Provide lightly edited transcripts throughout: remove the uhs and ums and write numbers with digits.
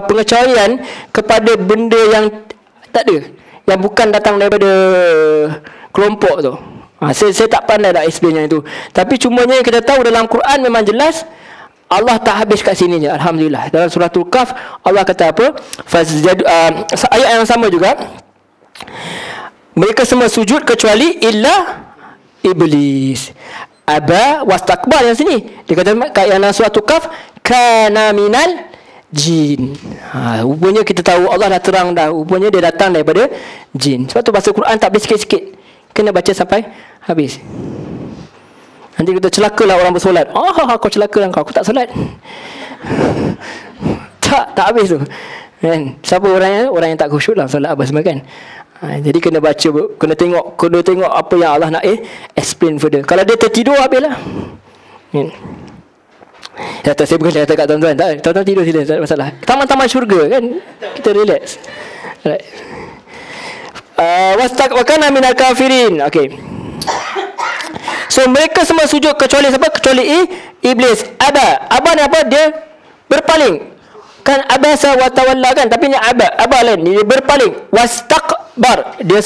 pengecualian kepada benda yang tak ada, yang bukan datang daripada kelompok tu. Saya tak pandai nak explain yang itu. Tapi cumanya kita tahu dalam Quran memang jelas Allah tak habis kat sini je. Alhamdulillah. Dalam suratul Kahf Allah kata apa? Ayat yang sama juga. Mereka semua sujud kecuali illa iblis. Aba wastakbar yang sini. Dia kata kat yang dalam suratul Kahf kana minal jin. Rupanya kita tahu Allah dah terang dah. Rupanya dia datang daripada jin. Sebab tu bahasa Quran tak boleh sikit-sikit. Kena baca sampai habis. Nanti kita celakalah orang bersolat. Kau celakalah kau. Aku tak solat. tak habis tu. Kan? Siapa orangnya? Orang yang tak khusyuk lah solat apa semua kan. Jadi kena baca, kena tengok apa yang Allah nak explain further. Kalau dia tertidur habislah. Kan? Ya, saya bukan kata kat tuan-tuan. Tak, tuan-tuan tidur sila, tak ada masalah. Taman-taman syurga kan. Kita relax. Right. Wastakbara minal kafirin. Okey. So mereka semua sujud kecuali siapa? Kecuali iblis. Aba ni apa? Dia berpaling. Kan abasa wa tawalla kan, tapi ni aba lain. Dia berpaling. Wastakbar, dia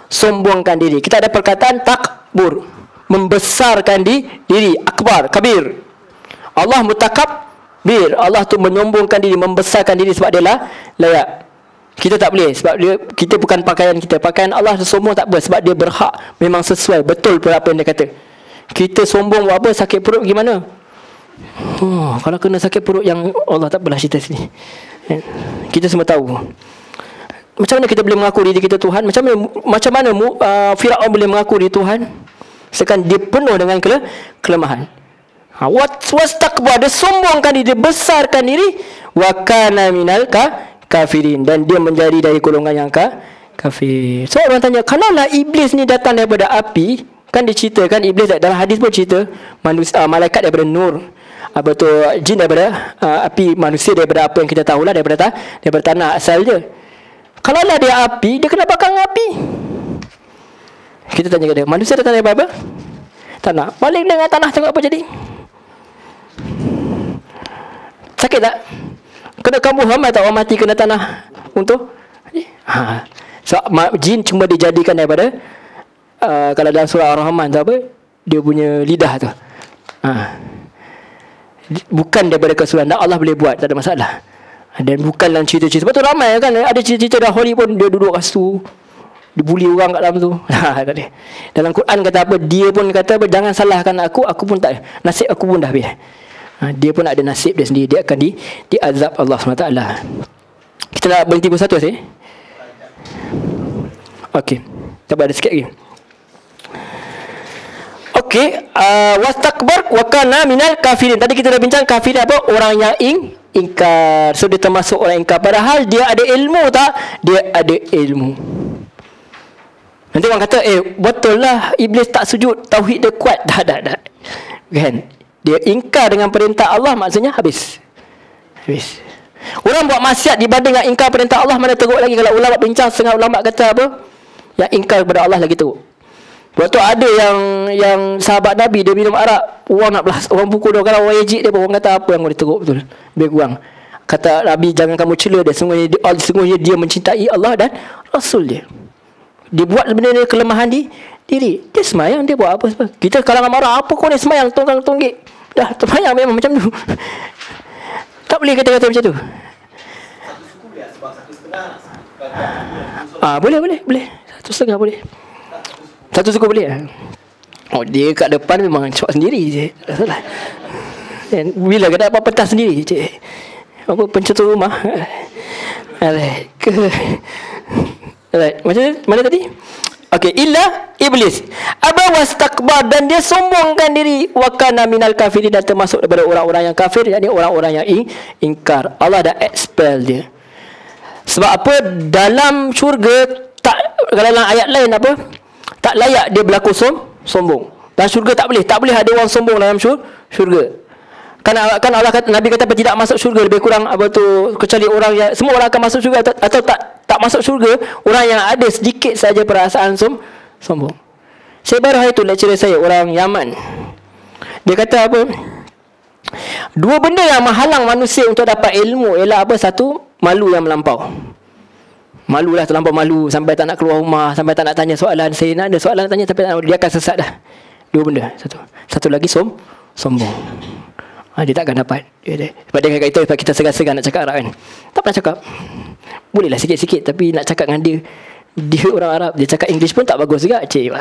sombongkan diri. Kita ada perkataan takbur, membesarkan diri. Akbar, kabir. Allah mutakabbir. Allah tu menyombongkan diri, membesarkan diri sebab dia layak. Kita tak boleh sebab kita bukan pakaian kita. Pakaian Allah sombong tak apa sebab dia berhak, memang sesuai betul pula apa yang dia kata. Kita sombong buat apa? Sakit perut gimana? Kalau kena sakit perut yang Allah tak apalah cerita sini. Kita semua tahu. Macam mana kita boleh mengaku diri kita Tuhan? Macam mana Firaun boleh mengaku diri Tuhan? Sekarang dia penuh dengan kelemahan. Wastakbar, dia sombongkan diri, dia besarkan diri. Wa kana minal kafirin, dan dia menjadi dari golongan yang kafir. So orang tanya, kalaulah iblis ni datang daripada api, kan diceritakan iblis dalam hadis pun cerita manusia, malaikat daripada nur, apa tu, jin daripada api, manusia daripada apa yang kita tahulah daripada tanah asal dia. Kalaulah dia api, dia kena bakar dengan api. Kita tanya ke dia, manusia datang daripada apa? Tanah. Balik dengan tanah, tengok apa jadi. Sakit tak? Kena kambuh ramai tak orang mati kena tanah untuk so jin cuma dijadikan daripada kalau dalam surah Ar-Rahman tu apa, dia punya lidah tu bukan daripada kesulitan. Allah boleh buat, tak ada masalah. Dan bukan dalam cerita-cerita. Sebab tu ramai kan ada cerita-cerita dah Holly pun dia duduk kat situ, dia bully orang kat dalam tu. Tak ada. Dalam Quran kata apa, dia pun kata apa, jangan salahkan aku pun tak, nasib aku pun dah habis. Dia pun ada nasib dia sendiri. Dia akan diazab Allah SWT. Kita nak berhenti pun satu sih. Okey, kita ada sikit lagi. Okey, wastakbar wa kana minal kafirin. Tadi kita dah bincang kafir apa? Orang yang ingkar. So dia termasuk orang ingkar, padahal dia ada ilmu tak? Dia ada ilmu. Nanti orang kata betul lah iblis tak sujud, tauhid dia kuat. Tak. Kan? Dia ingkar dengan perintah Allah, maksudnya habis. Orang buat maksiat dibanding dengan ingkar perintah Allah, mana teruk lagi. Kalau ulama bincang, setengah ulama kata apa, yang ingkar kepada Allah lagi teruk. Waktu ada yang sahabat Nabi, dia minum arak, orang nak belas, orang pukul dia, kalau orang ejek dia pun, orang kata apa yang boleh teruk betul, lebih kurang. Kata Nabi, jangan kamu cela dia, sungguhnya dia mencintai Allah dan Rasul dia. Dia buat benda-benda kelemahan diri. Dia semayang, dia buat apa sebab. Kita kalangan marah, apa kau ni semayang tonggang-tonggik. Dah semayang memang macam tu. Tak boleh kata-kata macam tu. Boleh. 1.5 boleh. 1 suku boleh. Dia kat depan memang cok sendiri je. Tak salah. Dan bila kena apa petang sendiri cik. Apa pencetus rumah. Alright. Macam mana tadi? Okey, illa iblis aba wastakbar, dan dia sombongkan diri, wa kana minal kafirin, dan termasuk daripada orang-orang yang kafir, yakni orang-orang yang ingkar. Allah dah expel dia. Sebab apa? Dalam syurga tak, kalau dalam ayat lain apa, tak layak dia berlaku sombong. Dalam syurga tak boleh ada orang sombong dalam syurga. Kan Allah kata, Nabi kata tidak masuk syurga lebih kurang apa tu, kecuali orang yang semua orang akan masuk syurga atau tak masuk syurga orang yang ada sedikit saja perasaan sombong. Saya baru hari tu lecturer saya orang Yaman. Dia kata apa? Dua benda yang menghalang manusia untuk dapat ilmu ialah apa? Satu, malu yang melampau. Malulah, terlampau malu sampai tak nak keluar rumah, sampai tak nak tanya soalan. Saya nak ada soalan tanya tapi tak nak, dia akan sesat dah. Dua benda. Satu lagi sombong. Dia takkan dapat. Sebab dia kata itu, sebab kita segan-segan nak cakap Arab kan. Tak pernah cakap. Bolehlah sikit-sikit, tapi nak cakap dengan dia orang Arab, dia cakap English pun tak bagus juga. Cik.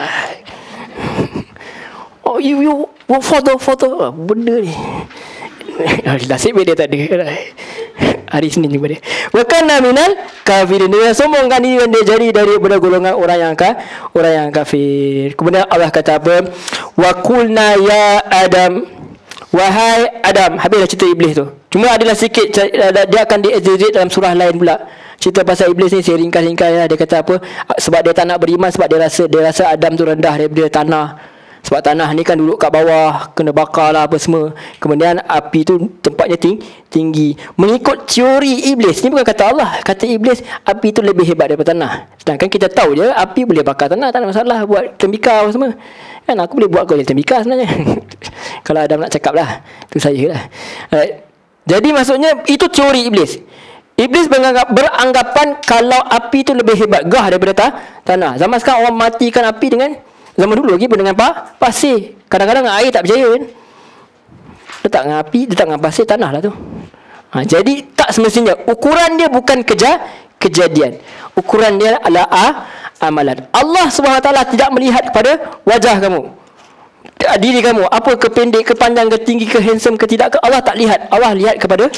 Oh, you foto benda ni. Nasib dia tak ada. Hari Senin juga dia. Wa kana minal kafirin. Dia sombongkan diri dan dia jadi daripada golongan orang yang kafir. Kemudian Allah kata apa? Wa qulna ya Adam, wahai Adam. Habislah cerita iblis tu. Cuma adalah sikit, dia akan di-exaggerate dalam surah lain pula. Cerita pasal iblis ni saya ringkas-ringkas lah. Dia kata apa? Sebab dia tak nak beriman, sebab dia rasa Adam tu rendah daripada tanah. Sebab tanah ni kan duduk kat bawah, kena bakar lah apa semua. Kemudian api tu tempatnya tinggi. Mengikut teori iblis, ni bukan kata Allah. Kata iblis, api tu lebih hebat daripada tanah. Sedangkan kita tahu je api boleh bakar tanah, tak ada masalah. Buat tembikar apa semua kan, aku boleh buat kau jadi tembikar sebenarnya. Kalau Adam nak cakap lah, tu saya lah. Jadi maksudnya itu teori iblis. Iblis beranggapan kalau api tu lebih hebat, gah daripada tanah. Zaman sekarang orang matikan api dengan, zaman dulu lagi pun dengan pasir. Kadang-kadang dengan air tak berjaya kan. Letak dengan api, letak dengan pasir, tanah lah tu. Jadi tak semestinya. Ukuran dia bukan kejadian. Ukuran dia adalah amalan. Allah SWT tidak melihat kepada wajah kamu, diri kamu, apa kependek, kepanjang, ke tinggi, ke handsome, ke tidak, Allah tak lihat. Allah lihat kepada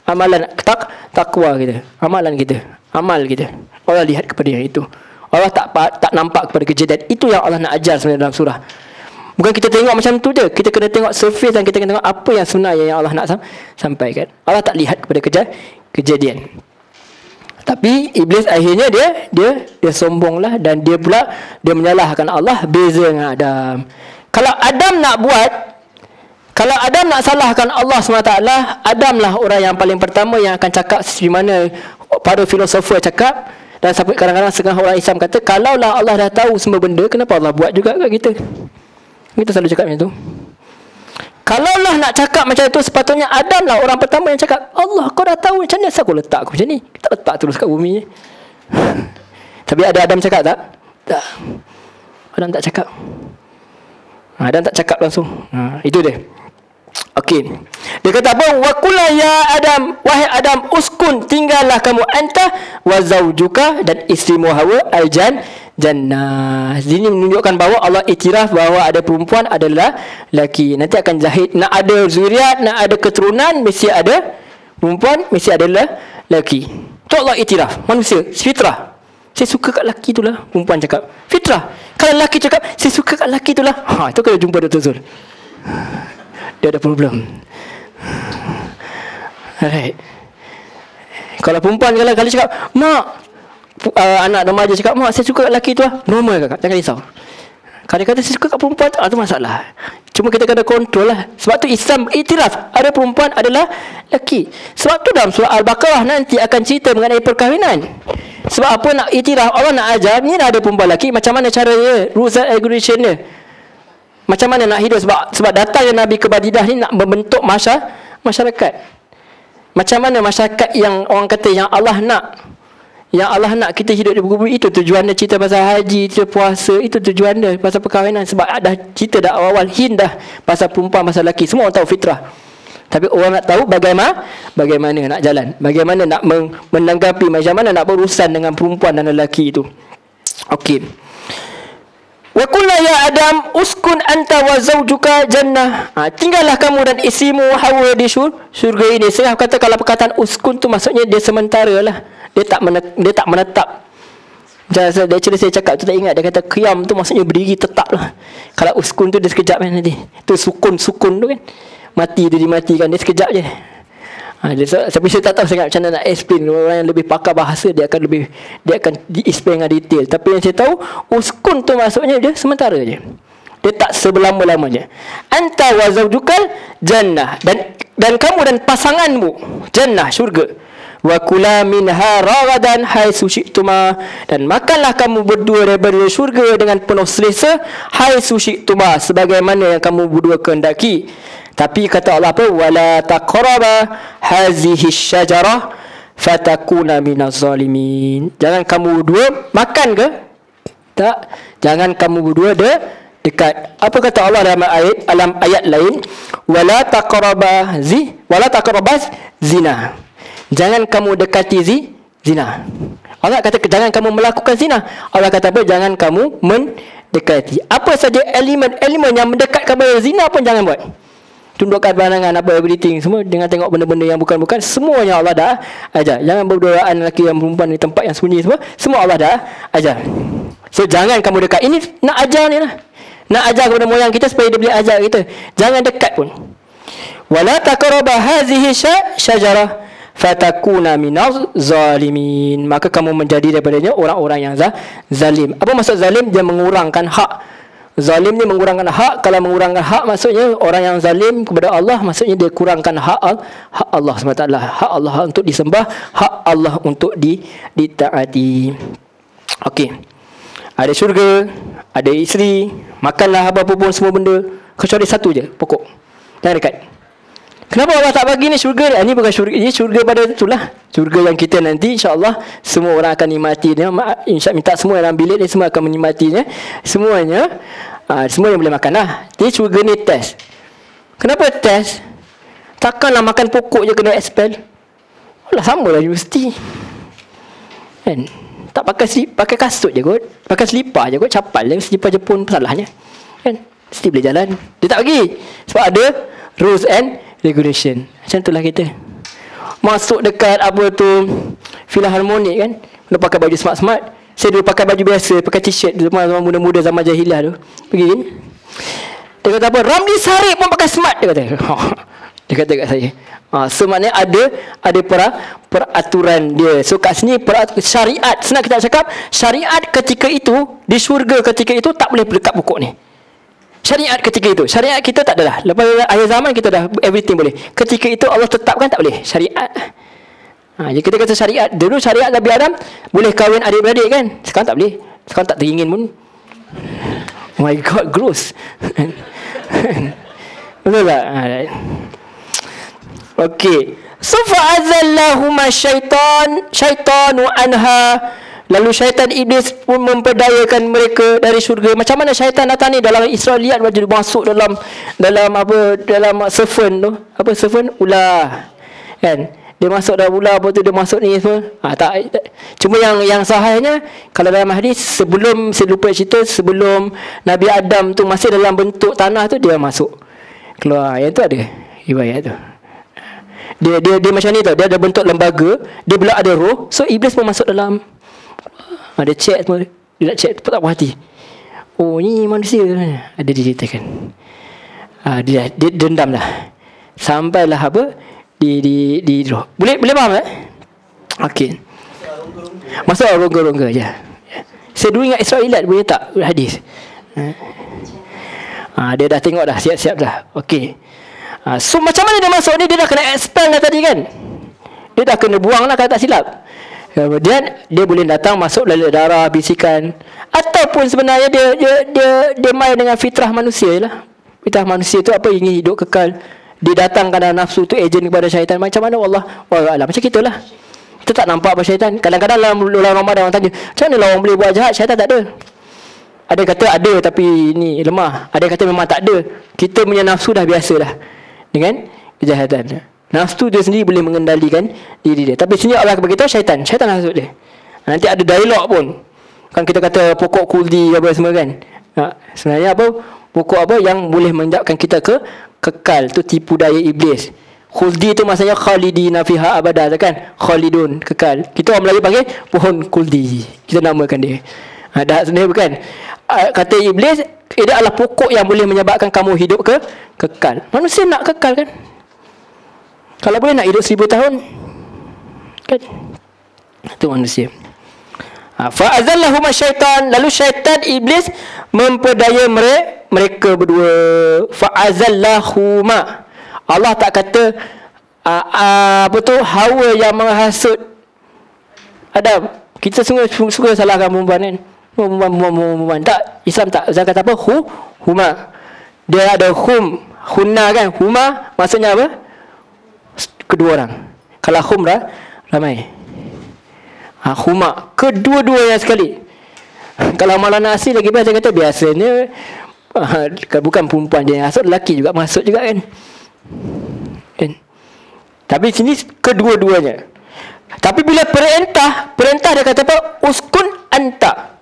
amalan, takwa kita, amalan kita, amal kita. Allah lihat kepada yang itu. Allah tak nampak kepada kejadian. Itu yang Allah nak ajar sebenarnya dalam surah. Bukan kita tengok macam tu je. Kita kena tengok surface dan kita kena tengok apa yang sebenarnya yang Allah nak sampaikan. Allah tak lihat kepada kejadian. Tapi iblis akhirnya dia sombonglah, dan dia menyalahkan Allah, beza dengan Adam. Kalau Adam nak salahkan Allah SWT, Adam lah orang yang paling pertama yang akan cakap seperti mana para filosofer cakap. Dan sampai kadang-kadang setengah orang Islam kata, kalaulah Allah dah tahu semua benda, kenapa Allah buat juga kat kita? Kita selalu cakap macam tu. Kalaulah nak cakap macam tu, sepatutnya Adam lah orang pertama yang cakap, Allah, kau dah tahu macam ni, asal kau letak aku macam ni? Kita letak terus kat bumi. Tapi ada Adam cakap tak? Tak. Adam tak cakap. Adam tak cakap langsung. Itu dia. Okey. Dia kata apa? Wa qul ya Adam, wahai Adam, uskun, tinggallah kamu, anta wa zaujuka, dan isterimu Hawa, jannah. Ini menunjukkan bahawa Allah iktiraf bahawa ada perempuan adalah lelaki. Nanti akan zahid, nak ada zuriat, nak ada keturunan, mesti ada perempuan, mesti ada lelaki. Itu Allah iktiraf. Manusia fitrah, saya suka kat lelaki tu lah. Perempuan cakap fitrah. Kalau lelaki cakap saya suka kat lelaki tu lah, itu kalau jumpa Dr. Zul, dia ada problem. Alright. Kalau perempuan kalau cakap, mak, anak remaja cakap, mak, saya suka kat lelaki tu lah, normal kakak, jangan risau. Kalau dia kata saya suka kat perempuan tu, itu masalah. Cuma kita kena kontrol lah. Sebab tu Islam iktiraf ada perempuan adalah lelaki. Sebab tu dalam surah Al-Baqarah nanti akan cerita mengenai perkahwinan. Sebab apa nak iktiraf, Allah nak ajar ni ada perempuan lelaki, macam mana caranya, rules and regulation dia, macam mana nak hidup. Sebab datangnya Nabi ke Madinah ni nak membentuk masyarakat. Macam mana masyarakat yang orang kata yang Allah nak kita hidup di bumi. Itu tujuan dia cerita pasal haji, cerita puasa. Itu tujuan dia pasal perkahwinan. Sebab dah cerita dah awal hint dah pasal perempuan, pasal lelaki. Semua orang tahu fitrah. Tapi orang nak tahu bagaimana nak jalan, bagaimana nak menanggapi, macam mana nak berurusan dengan perempuan dan lelaki itu. Okey. Wa qul ya Adam uskun anta wa zawjuka jannah. Tinggallah kamu dan isterimu Hawa di syurga ini. Saya kata kalau perkataan uskun tu maksudnya dia sementara lah. Dia tak menetap. Dia cerita saya cakap tu tak ingat. Dia kata qiyam tu maksudnya berdiri tetap lah. Kalau uskun tu dia sekejap kan nanti. Tu sukun tu kan. Mati tu dimatikan, dia sekejap je. Tapi saya tak tahu sangat macam mana nak explain. Orang yang lebih pakar bahasa dia akan di-explain dengan detail. Tapi yang saya tahu, uskun tu maksudnya dia sementara je. Dia tak sebelama-lamanya. Anta wa zawjukal jannah, dan kamu dan pasanganmu jannah, syurga. Wa kula minha ragadan haitsu syi'tuma, dan makanlah kamu berdua daripada syurga dengan penuh selesa, haitsu syi'tuma, sebagaimana yang kamu berdua kehendaki. Tapi kata Allah apa? Wala taqraba hazihi syajarah fatakuna minaz zalimin. Jangan kamu berdua makan ke? Tak. Jangan kamu berdua dekat. Apa kata Allah dalam ayat lain? Wala taqrabaz zina. Jangan kamu dekati zina. Allah kata jangan kamu melakukan zina. Allah kata apa? Jangan kamu mendekati. Apa saja elemen yang mendekatkan kepada zina pun jangan buat. Tundukkan pandangan apa everything semua dengan tengok benda-benda yang bukan-bukan, semuanya Allah dah ajar. Jangan berduaan lelaki dan perempuan di tempat yang sunyi, semua Allah dah ajar. So jangan kamu dekat. Ini nak ajar ni lah. Nak ajar kepada moyang kita supaya dia boleh ajar kita. Jangan dekat pun. Wala taqraba hazihi syajarah fatakuna minaz zalimin. Maka kamu menjadi daripadanya orang-orang yang zalim. Apa maksud zalim? Dia mengurangkan hak. Zalim ni mengurangkan hak. Kalau mengurangkan hak maksudnya orang yang zalim kepada Allah, maksudnya dia kurangkan hak Allah SWT. Hak Allah untuk disembah, hak Allah untuk ditaati. Okey. Ada syurga, ada isteri, makanlah apa-apa pun semua benda, kecuali satu je pokok. Jangan dekat. Kenapa Allah tak bagi ni syurga ni? Ini bukan syurga, ini syurga pada itulah. Syurga yang kita nanti insya-Allah semua orang akan nikmatinya. Insya minta semua dalam bilik ni semua akan menikmatinya. Semuanya semua yang boleh makan lah. Jadi syurga ni test. Kenapa test? Takkanlah makan pokok je kena expel. Alah samalah universiti. Kan? Tak pakai kasut je kot. Pakai selipar je kot, capal je selipar Jepun salahnya. Kan? Mesti boleh jalan. Dia tak bagi. Sebab ada rules and regulation. Macam itulah kita. Masuk dekat apa tu Filharmonik kan, kena pakai baju smart-smart. Saya dulu pakai baju biasa, pakai t-shirt zaman muda-muda zaman jahiliah tu. Pergi kan. Dia kata apa? Ramli Sarip pun pakai smart, dia kata. Dia kata kat saya. So maknanya ada peraturan dia. So kat sini syariat, senang kita cakap, syariat ketika itu di syurga ketika itu tak boleh dekat pokok ni. Syariat ketika itu. Syariat kita tak adalah. Lepas akhir zaman kita dah everything boleh. Ketika itu Allah tetapkan tak boleh. Syariat. Jadi kita kata syariat. Dulu syariat Nabi Adam boleh kahwin adik-beradik kan. Sekarang tak boleh. Sekarang tak teringin pun. Oh my God, gross. Betul tak? Okey. So fa'azallahuma syaitanu anha. Lalu syaitan iblis pun memperdayakan mereka dari syurga. Macam mana syaitan datang ni? Dalam Israeliat dia masuk dalam serpent tu. Apa serpent? Ular. Kan? Dia masuk dalam ular, apa tu dia masuk ni semua. Tak. Cuma yang sahihnya kalau dalam hadis sebelum, saya lupa cerita, sebelum Nabi Adam tu masih dalam bentuk tanah tu dia masuk. Keluar. Yang tu ada riwayat tu. Dia macam ni tau. Dia ada bentuk lembaga, dia pula ada roh. So iblis pun masuk dalam. Ada cek semua. Dia nak cek tak puas hati. Oh ni manusia. Ada diceritakan. Dia dendam dah. Sampailah apa? Di roh. Boleh faham tak? Okey. Masuk rongga-rongga je. Saya dulu ingat Israeliat boleh tak hadis. Dia dah tengok dah, siap-siap dah. Okey. So macam mana dia masuk ni? Dia dah kena expel dah tadi kan? Dia dah kena buang lah kalau tak silap. Kemudian dia boleh datang masuk lalu darah, bisikan, ataupun sebenarnya dia main dengan fitrah manusia lah. Fitrah manusia tu apa, ingin hidup kekal. Dia datangkan dalam nafsu tu ejen kepada syaitan. Macam mana Allah macam gitulah. Kita tak nampak apa syaitan. Kadang-kadang dalam Ramadan orang tanya, macam mana orang boleh buat jahat? Syaitan tak ada. Ada kata ada tapi ni lemah. Ada kata memang tak ada. Kita punya nafsu dah biasa dah dengan kejahatan. Nafsu dia sendiri boleh mengendalikan diri dia. Tapi sini Allah beritahu syaitan masuk dia. Nanti ada dialog pun. Kan kita kata pokok kuldi apa semua kan. Sebenarnya apa? Pokok apa yang boleh menjadikan kita kekal. Tu tipu daya iblis. Khuldi tu maksudnya khalidina fiha abada kan. Khalidun, kekal. Kita orang Melayu panggil pohon kuldi. Kita namakan dia. Dah sebenarnya bukan. Kata iblis, dia adalah pokok yang boleh menyebabkan kamu hidup kekal. Manusia nak kekal kan? Kalau boleh nak hidup 1000 tahun kan? Itu manusia. Fa'azallahuma syaitan. Lalu syaitan iblis memperdaya mereka berdua. Fa'azallahuma. Allah tak kata apa tu Hawa yang menghasut Adam. Kita suka salahkan perempuan kan. Perempuan tak. Islam tak. Islam kata apa? Huma. Dia ada Hunna kan, huma maksudnya apa? Kedua orang. Kalau hum ramai. Huma kedua-duanya sekali. Kalau Maulana Asri lagi biasa kata biasanya bukan perempuan dia yang masuk, lelaki juga masuk juga kan. Tapi sini kedua-duanya. Tapi bila perintah dia kata apa? Uskun anta.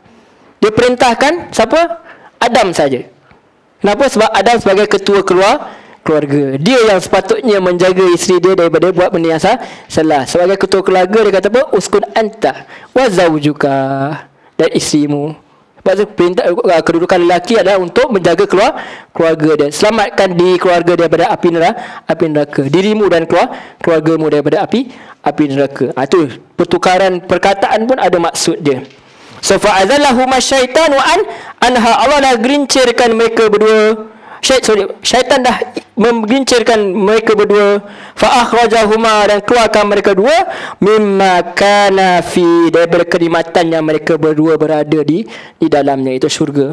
Dia perintahkan siapa? Adam saja. Kenapa? Sebab Adam sebagai ketua keluarga. Dia yang sepatutnya menjaga isteri dia daripada buat benda yang salah. Sebagai ketua keluarga dia kata apa? Uskun anta wa zawjuka, dan isterimu. Sebab tu perintah kedudukan lelaki adalah untuk menjaga keluarga dia. Selamatkan di keluarga daripada api neraka. Dirimu dan keluargamu daripada api neraka. Itu pertukaran perkataan pun ada maksud dia. So fa'azallahuma syaitan wa anha, Allah dah gerincirkan mereka berdua. Syaitan dah menggelincirkan mereka berdua. Fa akhrajahuma, dan keluarkan mereka dua mimma kana fi, daripada kenikmatan yang mereka berdua berada di dalamnya, itu syurga.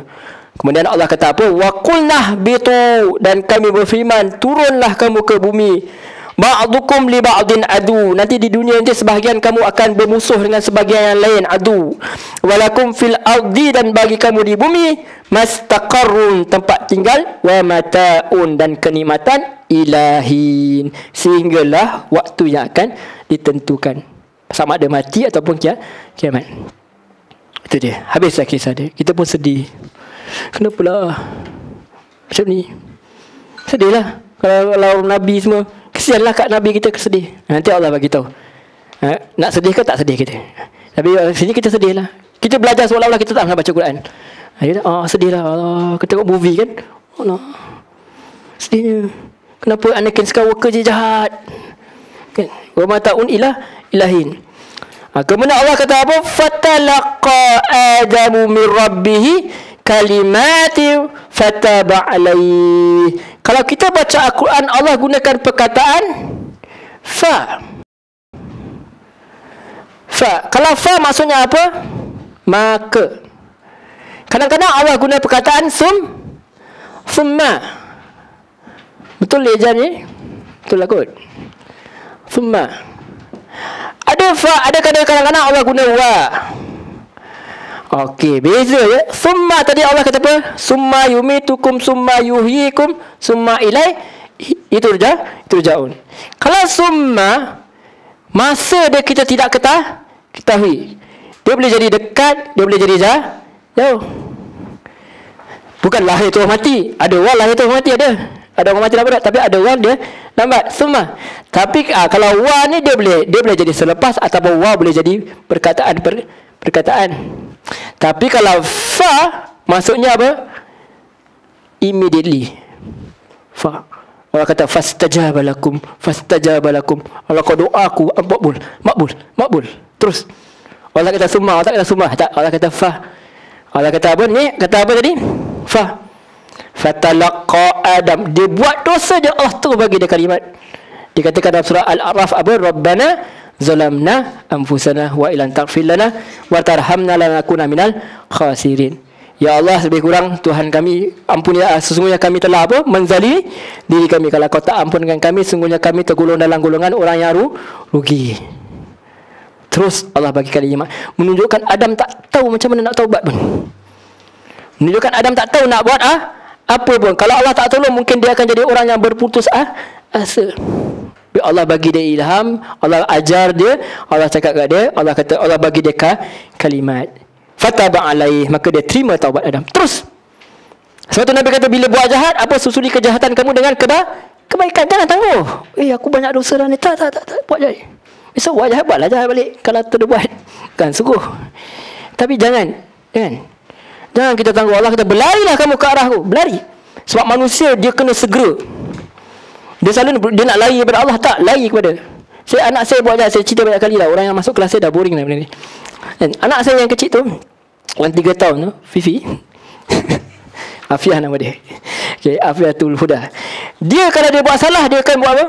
Kemudian Allah kata apa? Wa qulnah bitu, dan kami berfirman, turunlah kamu ke bumi. Ba'dukum li ba'din adu, nanti di dunia nanti sebahagian kamu akan bermusuh dengan sebahagian yang lain, adu. Walakum fil ardi, dan bagi kamu di bumi mastaqarrun, tempat tinggal, wa mata'un, dan kenikmatan, ilahin, sehinggalah waktu yang akan ditentukan, sama ada mati ataupun kiamat. Itu dia, habislah kisah dia. Kita pun sedih. Kenapalah macam ni? Sedihlah. Kalau Nabi semua, kesianlah kat Nabi kita sedih. Nanti Allah bagi tahu. Nak sedih ke tak sedih kita. Tapi sini kita sedih lah. Kita belajar seolah-olah kita tak pernah baca Quran. Sedih lah. Allah, kita tengok movie kan. Allah, sedihnya. Kenapa Anakin Skywalker je jahat? Kan? Wa mata'un ilahin. Kemudian Allah kata apa? Fatalaqa Adamu min rabbih kalimati fataba alaihi. Kalau kita baca Al-Quran, Allah gunakan perkataan fa. Kalau fa maksudnya apa? Maka. Kadang-kadang Allah guna perkataan summa. Betul lejan ni? Betul lah kot. Summa. Ada fa, ada kadang-kadang Allah guna wa. Okey, beza ya. Summa tadi Allah kata apa? Summa yumitukum, summa yuhyikum, summa ilai. Itu jaun. Kalau summa, masa dia kita tidak ketahui. Dia boleh jadi dekat, dia boleh jadi jauh. Bukan lahir terus mati. Ada orang lahir terus mati, ada. Ada orang mati lambat, tapi ada orang dia lambat. Summa. Tapi kalau wa ni dia boleh jadi selepas, ataupun wa boleh jadi perkataan. Tapi kalau fa maksudnya apa? Immediately. Fa. Allah kata fastajaba lakum. Allah kata doaku makbul. Terus Allah kata summa, Allah tak kata summa. Allah kata fa. Allah kata apa ni? Kata apa tadi? Fa. Fatalaqa Adam. Dia buat dosa je, Allah terus bagi dia kalimat. Dikatakan dalam surah Al-A'raf apa? Rabbana zalamna anfusana wa ilan taghfir lana wa tarhamna lanakuna minal khasirin. Ya Allah, lebih kurang Tuhan kami, ampunilah, sesungguhnya kami telah apa? Menzalimi diri kami. Kalau kau tak ampunkan kami, sesungguhnya kami tergolong dalam golongan orang yang rugi. Terus Allah bagi kalimat, menunjukkan Adam tak tahu macam mana nak taubat pun. Menunjukkan Adam tak tahu nak buat apa pun. Kalau Allah tak tolong, mungkin dia akan jadi orang yang berputus asa. Allah bagi dia ilham, Allah ajar dia, Allah cakap kat dia, Allah kata, Allah bagi dia kalimat. Fataba alaih, maka dia terima taubat Adam. Terus. Sebab tu Nabi kata, bila buat jahat, apa susuli kejahatan kamu dengan kebaikan. Jangan tangguh. Aku banyak dosa dah ni. Tak. Buat jahat. Besok buat jahat, buatlah jahat balik. Kalau tu dia buat. Kan, sungguh. Tapi jangan. Jangan kita tangguh. Allah kata, berlarilah kamu ke arahku. Berlari. Sebab manusia, dia kena segera. Dia selalu dia nak lari daripada Allah, tak lari kepada. Anak saya buat jahat, saya cerita banyak kali lah. Orang yang masuk kelas saya dah boring lah benda ni. Dan anak saya yang kecil tu, orang 3 tahun tu, Fifi. Afiah nama dia. Okay, Afiatul Huda. Dia kalau dia buat salah, dia akan buat apa?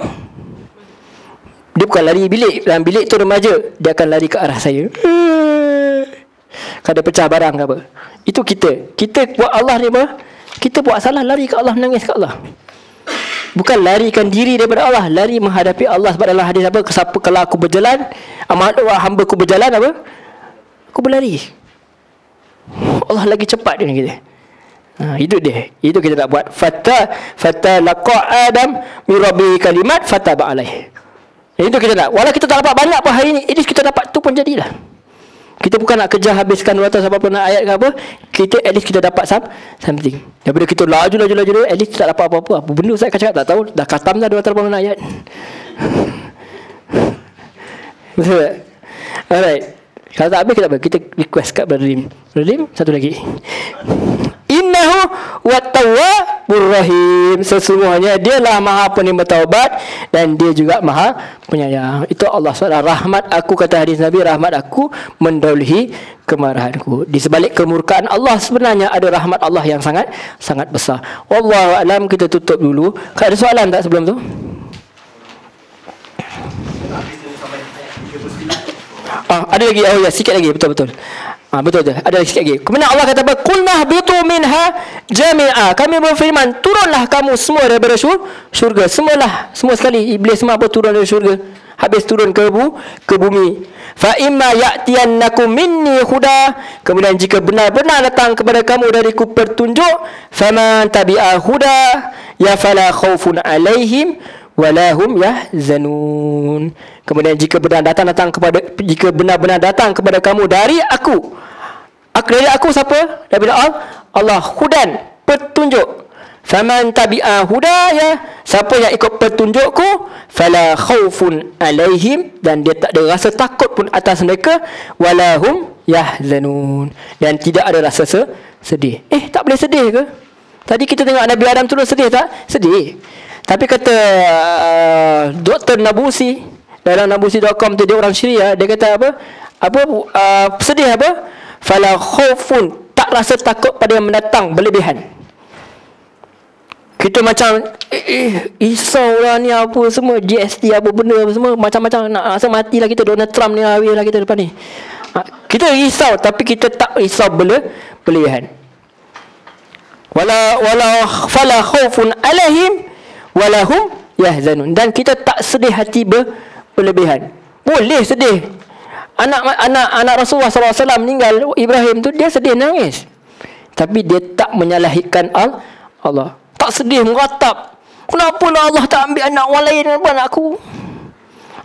Dia bukan lari bilik. Dalam bilik tu remaja, dia akan lari ke arah saya. Kalau dia pecah barang ke apa. Itu kita. Kita buat Allah ni apa? Kita buat salah, lari ke Allah, menangis ke Allah. Bukan larikan diri daripada Allah, lari menghadapi Allah. Sebab dalam hadis apa? Siapa kalau aku berjalan, hamba aku berjalan apa? Aku berlari. Allah lagi cepat dengan kita. Itu dia. Itu kita nak buat. Fata laqa Adam min rabbi kalimat fataba alaih. Itu kita nak. Walau kita tak dapat banyak pun hari ni, at least kita dapat tu pun jadilah. Kita bukan nak kejar habiskan 200 apa pun ayat ke apa. Kita at least kita dapat something. Daripada kita laju, at least kita tak dapat apa-apa. Apa benda saya cakap tak tahu. Dah khatam dah 200 ayat. Betul tak? Alright. Kalau tak habis kita request kat Brother Lim. Brother Lim, satu lagi. Innahu wattawwabur rahim. Sesungguhnya dialah Maha penerima taubat dan dia juga Maha penyayang. Itu Allah SWT. Rahmat aku, kata hadis Nabi, rahmat aku mendahului kemarahanku. Di sebalik kemurkaan Allah sebenarnya ada rahmat Allah yang sangat sangat besar. Wallahu alam. Kita tutup dulu. Ada soalan tak sebelum tu? Ada lagi. Oh ya, sikit lagi. Betul. Betul je. Ada sikit lagi. Kemudian Allah kata apa? Qulna bitu minha jami'a. Kami berfirman, turunlah kamu semua daripada syurga. Semua sekali. Iblis semua apa? Turun dari syurga. Habis turun ke bumi. Fa imma ya'tiyannakum minni huda. Kemudian jika benar-benar datang kepada kamu dariku petunjuk, faman tabi'a huda ya fala khaufun alaihim walahum yahzanun. Kemudian jika benar-benar datang kepada kamu dari aku siapa? Daripada Allah, hudan, petunjuk. Faman tabi'a hudaya, siapa yang ikut petunjukku, fala khaufun alaihim, dan dia tak ada rasa takut pun atas mereka, walahum yahzanun, dan tidak ada rasa sedih. Tak boleh sedih ke? Tadi kita tengok Nabi Adam turun, sedih tak? Sedih. Tapi kata Dr. Nabusi dalam nabusi.com tu, dia orang Syria, dia kata apa? Sedih apa? Fala khaufun, tak rasa takut pada yang mendatang berlebihan. Kita macam risau lah ni apa semua, GST apa benda apa semua, macam-macam nak rasa matilah kita, Donald Trump ni habis lah kita depan ni. Kita risau, tapi kita tak risau berlebihan. Wala fala khaufun alaihim walahum yahzanun, dan kita tak sedih hati berlebihan. Boleh sedih. Anak Rasulullah SAW meninggal, Ibrahim tu, dia sedih nangis, tapi dia tak menyalahkan Allah. Tak sedih meratap, kenapa lah Allah tak ambil anak orang lain daripada anak aku,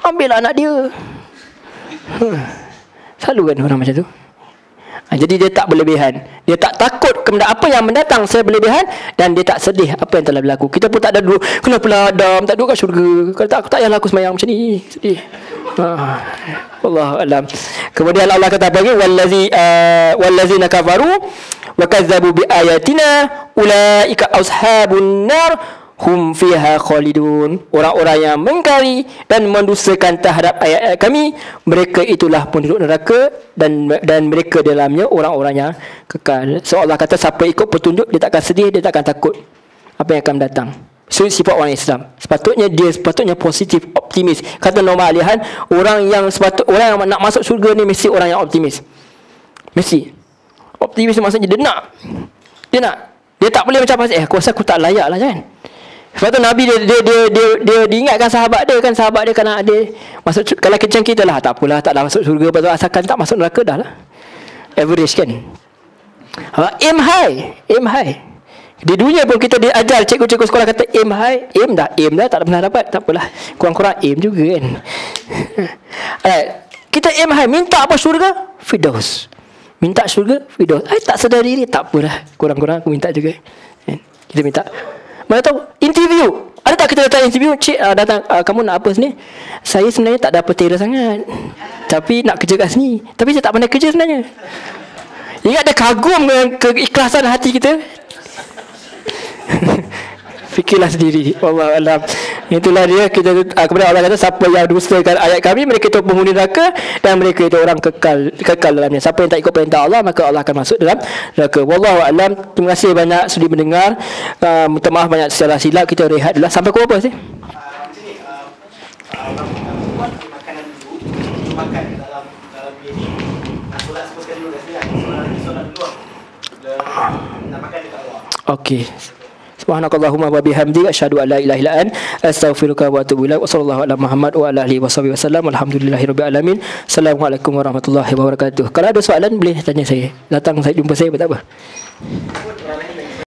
ambil anak dia. Selalu kan orang macam tu. Jadi dia tak berlebihan. Dia tak takut kepada apa yang mendatang secara berlebihan, dan dia tak sedih apa yang telah berlaku. Kita pun tak ada dulu, kenapalah Adam tak duduk kat syurga. Kalau tak, aku tak payahlah aku semayang macam ni. Sedih. Wallahu alam. Kemudian Allah kata lagi, wallazina kafaru wa kazzabu bi ayatina ulaika ashabun nar hum fiha khalidun. Orang-orang yang mengingkari dan mendustakan terhadap ayat-ayat kami, mereka itulah penduduk neraka, dan mereka dalamnya orang-orang yang kekal. So Allah kata siapa ikut petunjuk, dia takkan sedih, dia takkan takut apa yang akan datang. So sifat orang Islam sepatutnya positif, optimis. Kata Norma Alihan, orang yang nak masuk syurga ni mesti orang yang optimis. Mesti optimis, maksudnya dia tak boleh macam aku rasa aku tak layak lah kan. Sebab tu Nabi dia diingatkan sahabat dia kan, kan ada masuk, kalau macam kita lah, tak apalah, taklah masuk syurga, pasal asalkan tak masuk neraka dah lah. Average kan. Aim high. Di dunia pun kita diajar, cikgu-cikgu sekolah kata aim high, aim dah tak pernah dapat, tak apalah, kurang-kurang aim juga kan. Kita aim high, minta apa? Syurga, Firdaus. Minta syurga, Firdaus. Tak sedar diri, tak apalah, kurang-kurang aku minta juga. Kita minta. Mana tahu interview. Ada tak kita datang interview, cik datang, kamu nak apa sini? Saya sebenarnya tak ada apa tera sangat, tapi nak kerja kat sini. Tapi saya tak pandai kerja sebenarnya. Ingat ada kagum dengan keikhlasan hati kita. Fikirlah sendiri. Wallahu alam. Itulah dia, kita kepada Allah kata siapa yang dustakan ayat kami, mereka itu penghuni neraka, dan mereka itu orang kekal dalamnya. Siapa yang tak ikut perintah Allah, maka Allah akan masuk dalam neraka. Wallahu alam. Terima kasih banyak sudi mendengar. Minta maaf banyak secara silap. Kita rehat dulu. Sampai pukul apa sih? Makanan dulu, makan dalam bilik. Solat seperti dulu kat sini. Solat dulu. Nak makan dekat luar. Okey. Subhanakallahumma wa bihamdika asyhadu an la ilaha illa anta astaghfiruka wa atubu ilaik. Wa sallallahu ala Muhammad wa ala alihi wasallam. Alhamdulillahirabbil alamin. Assalamualaikum warahmatullahi wabarakatuh. Kalau ada soalan boleh tanya saya. Datang saya jumpa saya tak apa.